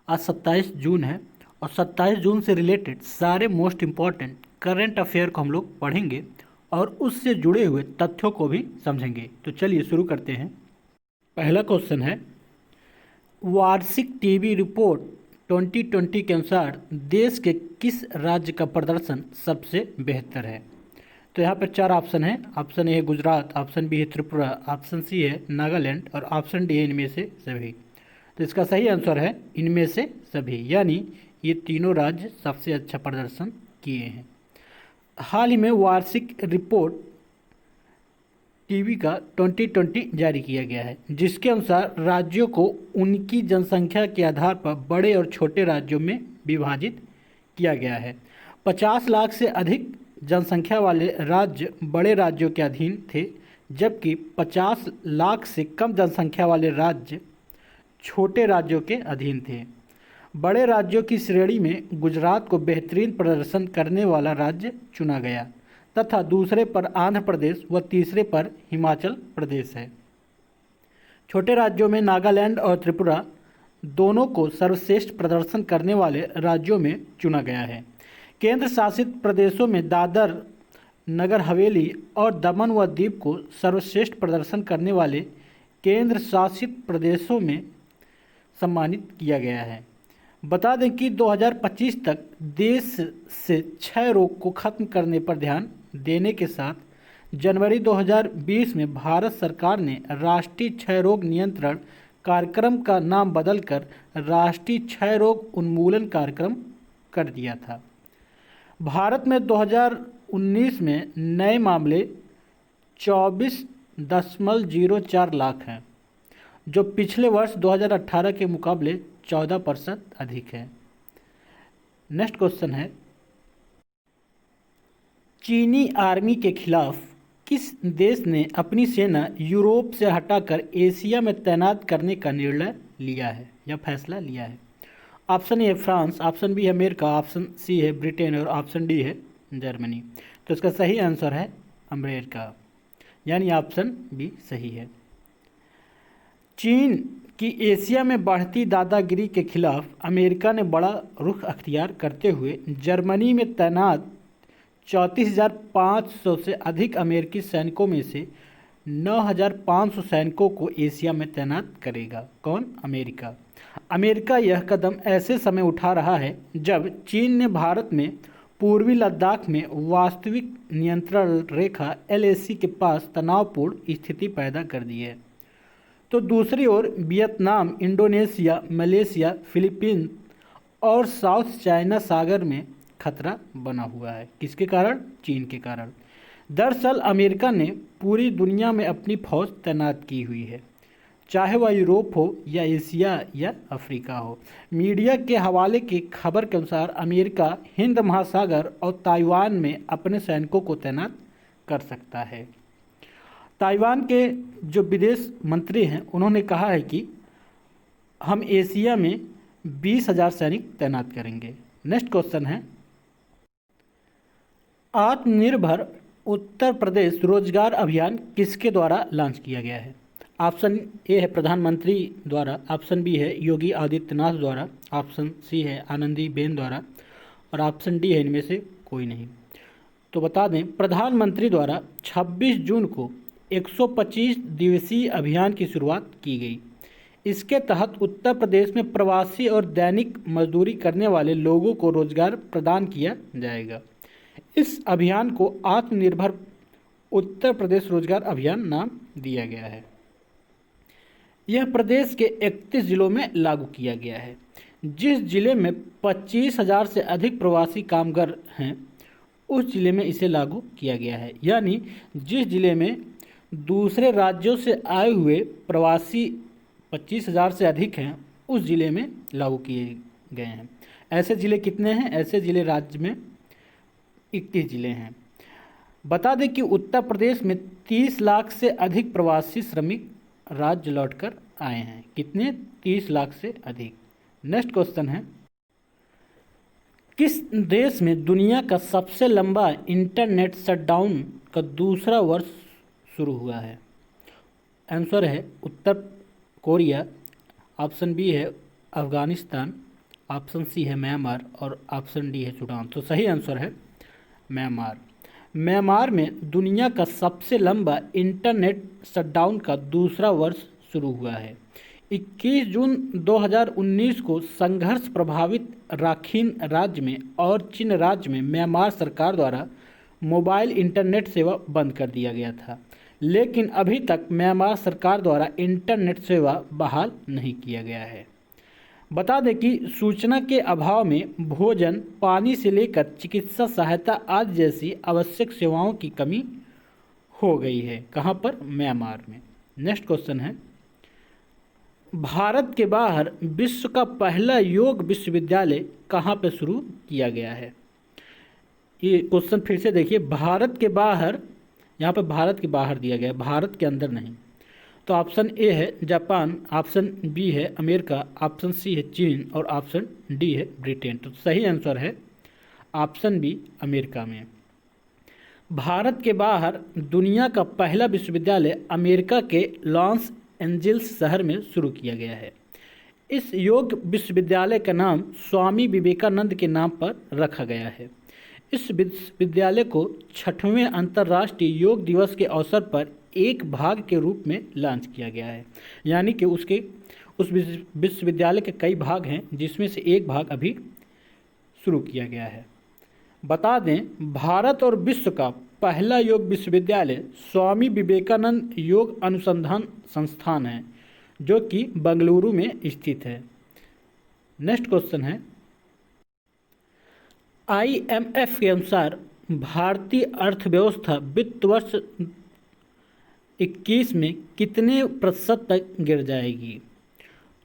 आज 27 जून है और 27 जून से रिलेटेड सारे मोस्ट इम्पॉर्टेंट करंट अफेयर को हम लोग पढ़ेंगे और उससे जुड़े हुए तथ्यों को भी समझेंगे। तो चलिए शुरू करते हैं। पहला क्वेश्चन है, वार्षिक टीवी रिपोर्ट 2020 के अनुसार देश के किस राज्य का प्रदर्शन सबसे बेहतर है? तो यहाँ पर चार ऑप्शन है। ऑप्शन ए है गुजरात, ऑप्शन बी है त्रिपुरा, ऑप्शन सी है नागालैंड और ऑप्शन डी है इनमें से सभी। तो इसका सही आंसर है इनमें से सभी, यानी ये तीनों राज्य सबसे अच्छा प्रदर्शन किए हैं। हाल ही में वार्षिक रिपोर्ट टीवी का 2020 जारी किया गया है, जिसके अनुसार राज्यों को उनकी जनसंख्या के आधार पर बड़े और छोटे राज्यों में विभाजित किया गया है। 50 लाख से अधिक जनसंख्या वाले राज्य बड़े राज्यों के अधीन थे, जबकि 50 लाख से कम जनसंख्या वाले राज्य छोटे राज्यों के अधीन थे। बड़े राज्यों की श्रेणी में गुजरात को बेहतरीन प्रदर्शन करने वाला राज्य चुना गया तथा दूसरे पर आंध्र प्रदेश व तीसरे पर हिमाचल प्रदेश है। छोटे राज्यों में नागालैंड और त्रिपुरा दोनों को सर्वश्रेष्ठ प्रदर्शन करने वाले राज्यों में चुना गया है। केंद्र शासित प्रदेशों में दादर, नगर हवेली और दमन व दीव को सर्वश्रेष्ठ प्रदर्शन करने वाले केंद्र शासित प्रदेशों में सम्मानित किया गया है। बता दें कि 2025 तक देश से क्षय रोग को खत्म करने पर ध्यान देने के साथ जनवरी 2020 में भारत सरकार ने राष्ट्रीय क्षय रोग नियंत्रण कार्यक्रम का नाम बदलकर राष्ट्रीय क्षय रोग उन्मूलन कार्यक्रम कर दिया था। भारत में 2019 में नए मामले 24.04 लाख हैं, जो पिछले वर्ष 2018 के मुकाबले 14% अधिक है। नेक्स्ट क्वेश्चन है, चीनी आर्मी के खिलाफ किस देश ने अपनी सेना यूरोप से हटाकर एशिया में तैनात करने का निर्णय लिया है या फैसला लिया है? ऑप्शन ए है फ्रांस, ऑप्शन बी है अमेरिका, ऑप्शन सी है ब्रिटेन और ऑप्शन डी है जर्मनी। तो इसका सही आंसर है अमेरिका, यानी ऑप्शन बी सही है। चीन की एशिया में बढ़ती दादागिरी के खिलाफ अमेरिका ने बड़ा रुख अख्तियार करते हुए जर्मनी में तैनात 34,500 से अधिक अमेरिकी सैनिकों में से 9,500 सैनिकों को एशिया में तैनात करेगा। कौन? अमेरिका। अमेरिका यह कदम ऐसे समय उठा रहा है जब चीन ने भारत में पूर्वी लद्दाख में वास्तविक नियंत्रण रेखा LAC के पास तनावपूर्ण स्थिति पैदा कर दी है। तो दूसरी ओर वियतनाम, इंडोनेशिया, मलेशिया, फिलीपींस और साउथ चाइना सागर में खतरा बना हुआ है। किसके कारण? चीन के कारण। दरअसल अमेरिका ने पूरी दुनिया में अपनी फौज तैनात की हुई है, चाहे वह यूरोप हो या एशिया या अफ्रीका हो। मीडिया के हवाले की खबर के अनुसार अमेरिका हिंद महासागर और ताइवान में अपने सैनिकों को तैनात कर सकता है। ताइवान के जो विदेश मंत्री हैं उन्होंने कहा है कि हम एशिया में 20,000 सैनिक तैनात करेंगे। नेक्स्ट क्वेश्चन है, आत्मनिर्भर उत्तर प्रदेश रोजगार अभियान किसके द्वारा लॉन्च किया गया है? ऑप्शन ए है प्रधानमंत्री द्वारा, ऑप्शन बी है योगी आदित्यनाथ द्वारा, ऑप्शन सी है आनंदीबेन द्वारा और ऑप्शन डी है इनमें से कोई नहीं। तो बता दें, प्रधानमंत्री द्वारा 26 जून को 125 दिवसीय अभियान की शुरुआत की गई। इसके तहत उत्तर प्रदेश में प्रवासी और दैनिक मजदूरी करने वाले लोगों को रोजगार प्रदान किया जाएगा। इस अभियान को आत्मनिर्भर उत्तर प्रदेश रोजगार अभियान नाम दिया गया है। यह प्रदेश के 31 जिलों में लागू किया गया है। जिस जिले में 25,000 से अधिक प्रवासी कामगार हैं उस जिले में इसे लागू किया गया है, यानी जिस जिले में दूसरे राज्यों से आए हुए प्रवासी 25,000 से अधिक हैं उस जिले में लागू किए गए हैं। ऐसे जिले कितने हैं? ऐसे जिले राज्य में 21 जिले हैं। बता दें कि उत्तर प्रदेश में 30 लाख से अधिक प्रवासी श्रमिक राज्य लौटकर आए हैं। कितने? 30 लाख से अधिक। नेक्स्ट क्वेश्चन है, किस देश में दुनिया का सबसे लंबा इंटरनेट शटडाउन का दूसरा वर्ष शुरू हुआ है? आंसर है उत्तर कोरिया, ऑप्शन बी है अफगानिस्तान ऑप्शन सी है म्यांमार और ऑप्शन डी है सूडान। तो सही आंसर है म्यांमार। म्यांमार में दुनिया का सबसे लंबा इंटरनेट शटडाउन का दूसरा वर्ष शुरू हुआ है। 21 जून 2019 को संघर्ष प्रभावित राखीन राज्य में और चीन राज्य में म्यांमार सरकार द्वारा मोबाइल इंटरनेट सेवा बंद कर दिया गया था, लेकिन अभी तक म्यांमार सरकार द्वारा इंटरनेट सेवा बहाल नहीं किया गया है। बता दें कि सूचना के अभाव में भोजन, पानी से लेकर चिकित्सा सहायता आदि जैसी आवश्यक सेवाओं की कमी हो गई है। कहाँ पर? म्यांमार में। नेक्स्ट क्वेश्चन है, भारत के बाहर विश्व का पहला योग विश्वविद्यालय कहाँ पर शुरू किया गया है? ये क्वेश्चन फिर से देखिए, भारत के बाहर, यहाँ पर भारत के बाहर दिया गया है, भारत के अंदर नहीं। तो ऑप्शन ए है जापान, ऑप्शन बी है अमेरिका, ऑप्शन सी है चीन और ऑप्शन डी है ब्रिटेन। तो सही आंसर है ऑप्शन बी अमेरिका में। भारत के बाहर दुनिया का पहला विश्वविद्यालय अमेरिका के लॉस एंजल्स शहर में शुरू किया गया है। इस योग विश्वविद्यालय का नाम स्वामी विवेकानंद के नाम पर रखा गया है। इस विश्वविद्यालय को 6वें अंतर्राष्ट्रीय योग दिवस के अवसर पर एक भाग के रूप में लॉन्च किया गया है। यानी कि उस विश्वविद्यालय के कई भाग हैं, जिसमें से एक भाग अभी शुरू किया गया है। बता दें, भारत और विश्व का पहला योग विश्वविद्यालय स्वामी विवेकानंद योग अनुसंधान संस्थान है, जो कि बेंगलुरु में स्थित है। नेक्स्ट क्वेश्चन है, IMF के अनुसार भारतीय अर्थव्यवस्था वित्त वर्ष 21 में कितने प्रतिशत तक गिर जाएगी?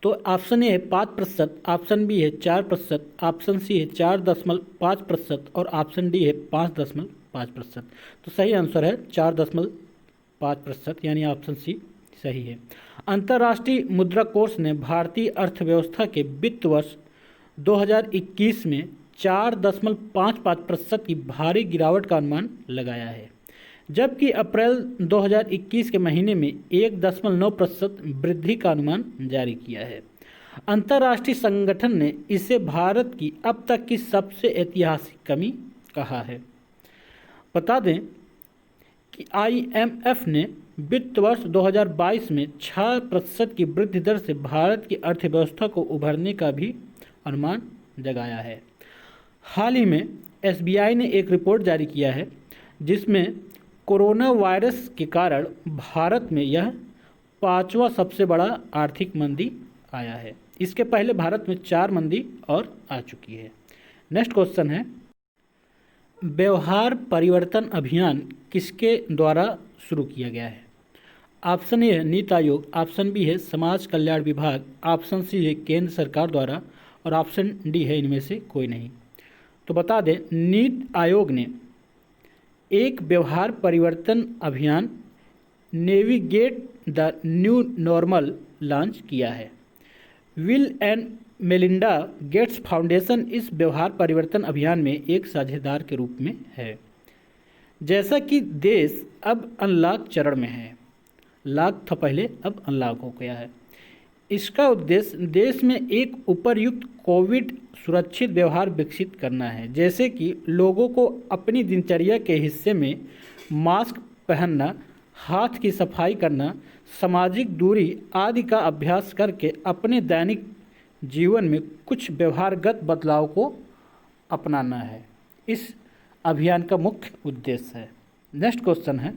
तो ऑप्शन ए है 5%, ऑप्शन बी है 4%, ऑप्शन सी है 4.5% और ऑप्शन डी है 5.5%। तो सही आंसर है 4.5%, यानी ऑप्शन सी सही है। अंतर्राष्ट्रीय मुद्रा कोष ने भारतीय अर्थव्यवस्था के वित्त वर्ष 2021 में 4.55% की भारी गिरावट का अनुमान लगाया है, जबकि अप्रैल 2021 के महीने में 1.9% वृद्धि का अनुमान जारी किया है। अंतर्राष्ट्रीय संगठन ने इसे भारत की अब तक की सबसे ऐतिहासिक कमी कहा है। बता दें कि IMF ने वित्त वर्ष 2022 में 6% की वृद्धि दर से भारत की अर्थव्यवस्था को उभरने का भी अनुमान जगाया है। हाल ही में SBI ने एक रिपोर्ट जारी किया है, जिसमें कोरोना वायरस के कारण भारत में यह 5वां सबसे बड़ा आर्थिक मंदी आया है। इसके पहले भारत में 4 मंदी और आ चुकी है। नेक्स्ट क्वेश्चन है, व्यवहार परिवर्तन अभियान किसके द्वारा शुरू किया गया है? ऑप्शन ए है नीति आयोग, ऑप्शन बी है समाज कल्याण विभाग, ऑप्शन सी है केंद्र सरकार द्वारा और ऑप्शन डी है इनमें से कोई नहीं। तो बता दें, नीति आयोग ने एक व्यवहार परिवर्तन अभियान navigate the new normal launch किया है। Bill and Melinda Gates foundation इस व्यवहार परिवर्तन अभियान में एक साझेदार के रूप में है। जैसा कि देश अब अनलॉक चरण में है, लॉक था पहले, अब अनलॉक हो गया है। इसका उद्देश्य देश में एक उपयुक्त कोविड सुरक्षित व्यवहार विकसित करना है, जैसे कि लोगों को अपनी दिनचर्या के हिस्से में मास्क पहनना, हाथ की सफाई करना, सामाजिक दूरी आदि का अभ्यास करके अपने दैनिक जीवन में कुछ व्यवहारगत बदलाव को अपनाना है। इस अभियान का मुख्य उद्देश्य है। नेक्स्ट क्वेश्चन है,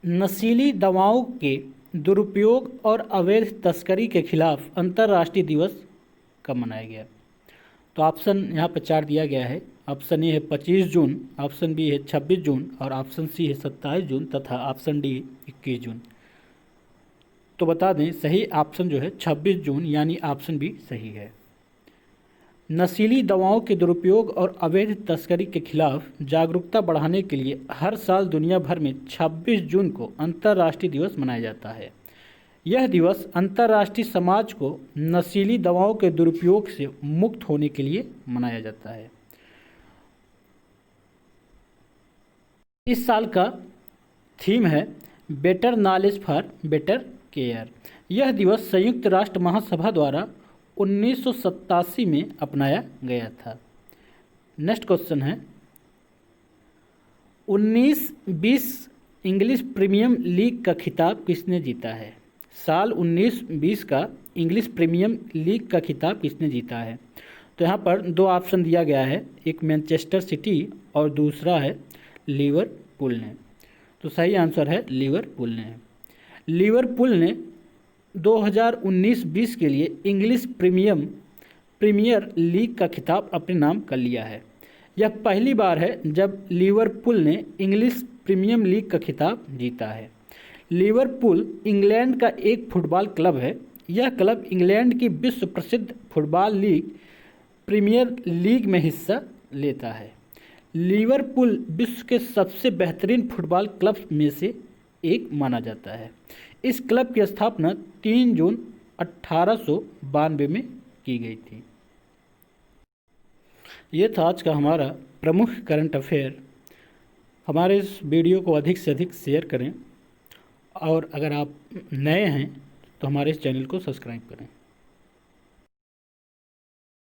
नशीली दवाओं के दुरुपयोग और अवैध तस्करी के खिलाफ अंतर्राष्ट्रीय दिवस कब मनाया गया? तो ऑप्शन यहाँ पर 4 दिया गया है। ऑप्शन ए है 25 जून, ऑप्शन बी है 26 जून और ऑप्शन सी है 27 जून तथा ऑप्शन डी 21 जून। तो बता दें, सही ऑप्शन जो है 26 जून, यानी ऑप्शन बी सही है। नशीली दवाओं के दुरुपयोग और अवैध तस्करी के खिलाफ जागरूकता बढ़ाने के लिए हर साल दुनिया भर में 26 जून को अंतर्राष्ट्रीय दिवस मनाया जाता है। यह दिवस अंतर्राष्ट्रीय समाज को नशीली दवाओं के दुरुपयोग से मुक्त होने के लिए मनाया जाता है। इस साल का थीम है better knowledge for better care. यह दिवस संयुक्त राष्ट्र महासभा द्वारा 1987 में अपनाया गया था। नेक्स्ट क्वेश्चन है 19-20 इंग्लिश प्रीमियम लीग का खिताब किसने जीता है? साल 19-20 का इंग्लिश प्रीमियम लीग का खिताब किसने जीता है? तो यहाँ पर दो ऑप्शन दिया गया है, एक मैनचेस्टर सिटी और दूसरा है लिवरपूल ने। तो सही आंसर है लिवरपूल ने। लिवरपूल ने 2019-20 के लिए इंग्लिश प्रीमियर लीग का खिताब अपने नाम कर लिया है। यह पहली बार है जब लिवरपूल ने इंग्लिश प्रीमियर लीग का खिताब जीता है। लिवरपूल इंग्लैंड का एक फुटबॉल क्लब है। यह क्लब इंग्लैंड की विश्व प्रसिद्ध फुटबॉल लीग प्रीमियर लीग में हिस्सा लेता है। लिवरपूल विश्व के सबसे बेहतरीन फुटबॉल क्लब में से एक माना जाता है। इस क्लब की स्थापना 3 जून 1892 में की गई थी। ये था आज का हमारा प्रमुख करंट अफेयर। हमारे इस वीडियो को अधिक से अधिक शेयर करें और अगर आप नए हैं तो हमारे इस चैनल को सब्सक्राइब करें।